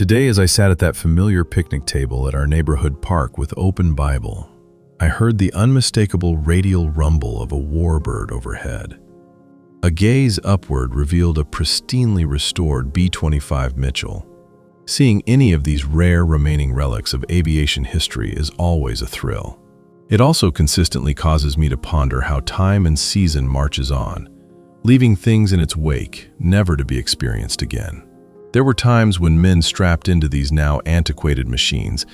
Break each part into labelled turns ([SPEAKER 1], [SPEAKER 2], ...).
[SPEAKER 1] Today, as I sat at that familiar picnic table at our neighborhood park with open Bible, I heard the unmistakable radial rumble of a warbird overhead. A gaze upward revealed a pristinely restored B-25 Mitchell. Seeing any of these rare remaining relics of aviation history is always a thrill. It also consistently causes me to ponder how time and season marches on, leaving things in its wake, never to be experienced again. There were times when men strapped into these now antiquated machines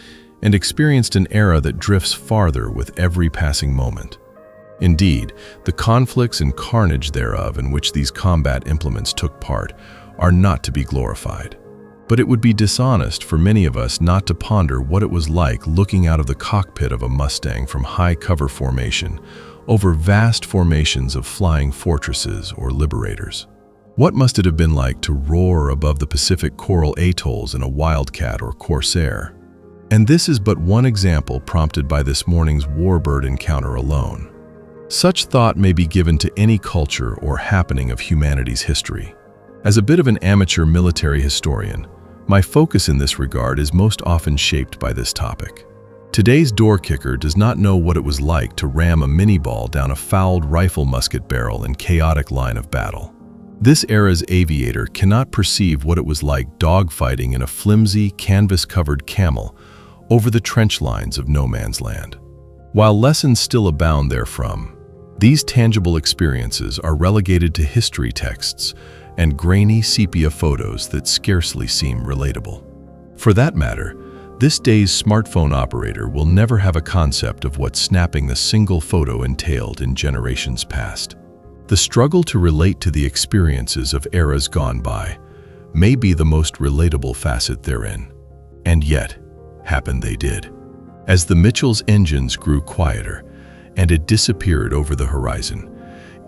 [SPEAKER 1] and experienced an era that drifts farther with every passing moment. Indeed, the conflicts and carnage thereof in which these combat implements took part are not to be glorified. But it would be dishonest for many of us not to ponder what it was like looking out of the cockpit of a Mustang from high cover formation over vast formations of flying fortresses or liberators. What must it have been like to roar above the Pacific coral atolls in a Wildcat or Corsair? And this is but one example prompted by this morning's warbird encounter alone. Such thought may be given to any culture or happening of humanity's history. As a bit of an amateur military historian, my focus in this regard is most often shaped by this topic. Today's door kicker does not know what it was like to ram a mini-ball down a fouled rifle musket barrel in chaotic line of battle. This era's aviator cannot perceive what it was like dogfighting in a flimsy, canvas-covered camel over the trench lines of no man's land. While lessons still abound therefrom, these tangible experiences are relegated to history texts and grainy sepia photos that scarcely seem relatable. For that matter, this day's smartphone operator will never have a concept of what snapping the single photo entailed in generations past. The struggle to relate to the experiences of eras gone by may be the most relatable facet therein. And yet, happen they did. As the Mitchell's engines grew quieter and it disappeared over the horizon,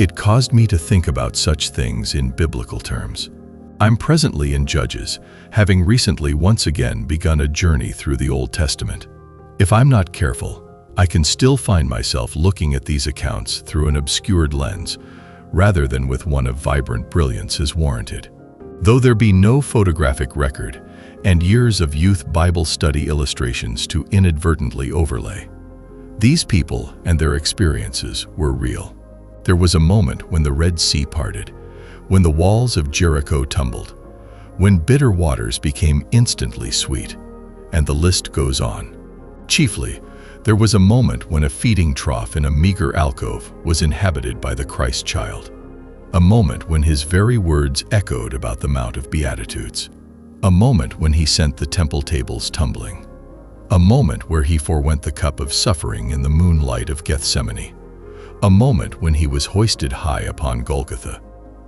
[SPEAKER 1] it caused me to think about such things in biblical terms. I'm presently in Judges, having recently once again begun a journey through the Old Testament. If I'm not careful, I can still find myself looking at these accounts through an obscured lens, rather than with one of vibrant brilliance as warranted. Though there be no photographic record and years of youth Bible study illustrations to inadvertently overlay, these people and their experiences were real. There was a moment when the Red Sea parted, when the walls of Jericho tumbled, when bitter waters became instantly sweet, and the list goes on. Chiefly, there was a moment when a feeding trough in a meager alcove was inhabited by the Christ child. A moment when his very words echoed about the Mount of Beatitudes. A moment when he sent the temple tables tumbling. A moment where he forewent the cup of suffering in the moonlight of Gethsemane. A moment when he was hoisted high upon Golgotha,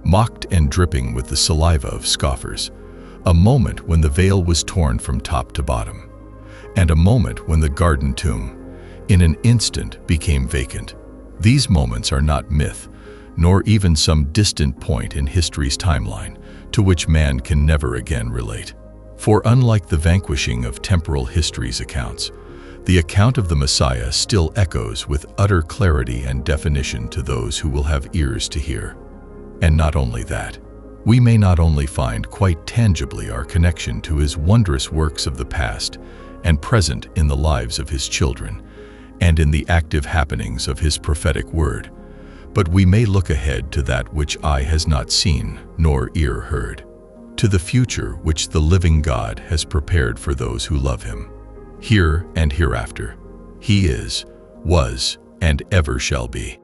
[SPEAKER 1] mocked and dripping with the saliva of scoffers. A moment when the veil was torn from top to bottom. And a moment when the garden tomb, in an instant, became vacant. These moments are not myth, nor even some distant point in history's timeline to which man can never again relate. For unlike the vanquishing of temporal history's accounts, the account of the Messiah still echoes with utter clarity and definition to those who will have ears to hear. And not only that, we may not only find quite tangibly our connection to his wondrous works of the past and present in the lives of his children, and in the active happenings of his prophetic word, but we may look ahead to that which eye has not seen nor ear heard, to the future which the living God has prepared for those who love him. Here and hereafter, he is, was, and ever shall be.